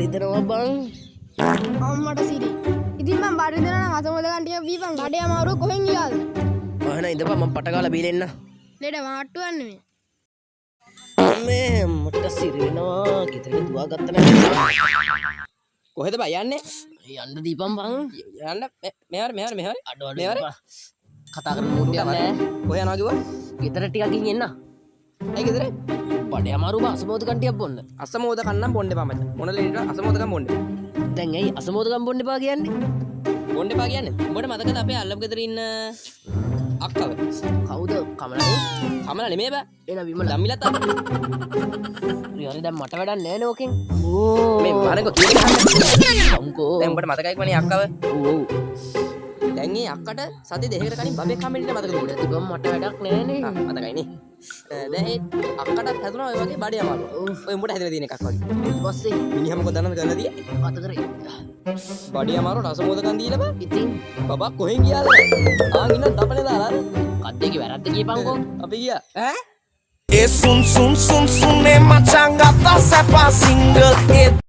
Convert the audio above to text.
හිතෙනවා බං. අම්මට සිරි. ඉතින් මං බඩ දෙනා නම් අතමොද කන්ටිය බීපන්. බඩේ අමාරුව කොහෙන් ගියාද? අහන ඉඳපන් මම පට කාලා බීලා එන්න. ලෙඩ වාට්ටු යන්නේ මේ. මේ මට සිරි වෙනවා. ගෙදරට දුවා ගත්ත නැහැ. කොහෙද බා යන්නේ? යන්න දීපන් බං. යන්න මෙහර අඩ මෙහර කතා කරන්න මූඩ් එකක් නැහැ. කොහෙ යනවා කිව්වා? ගෙදර ටිකක් ගිහින් එන්න. ඇයි ගෙදර? බඩේ අමාරු බං අසමෝද කන්ටියක් බොන්න. අසමෝද කන්නම් බොන්න එපා මචං. මොන ලේට අසමෝදකම් බොන්න. දැන් ඇයි අසමෝදකම් බොන්න එපා කියන්නේ? බොන්න එපා කියන්නේ. උඹට මතකද අපේ අල්ලපු ගෙදර ඉන්න අක්කව? කවුද කමලනේ? කමලා නෙමෙයි බා. එන විමල. ධම්මිලත් අක්කා. රියල් දැන් මට වැඩක් නැහැ නේ ඕකෙන්. ඕ මේ මරංගෝ කියන්නේ අම්කෝ. දැන් උඹට මතකයිද මනේ අක්කව? ඔව් ඔව්. දැන් මේ අක්කට සති දෙකකට කලින් බබෙක් හම්බෙන්න මතකද උඹට? තිබම් මට වැඩක් නැහැ නේ. මතකයිනේ. දැන් ඒ අක්කටත් හැදුනා ඔය වගේ බඩේ අමාරුව. ඔය උඹට හැදලා තියෙන එකක් වගේ. ඊට පස්සේ මිනිහම කොතනද කරලා තියෙන්නේ? අත කරේ. බඩේ අමාරුව රසමෝදකම් දීලා බා. ඉතින් බබා කොහෙන් ගියාද? ආන් ඉන්න දපනේ දාලා අර. කද්දේගේ වැරද්ද කියපන්කෝ. අපි ගියා. ඈ? E sun sun sun sun e machanga ta sapa single e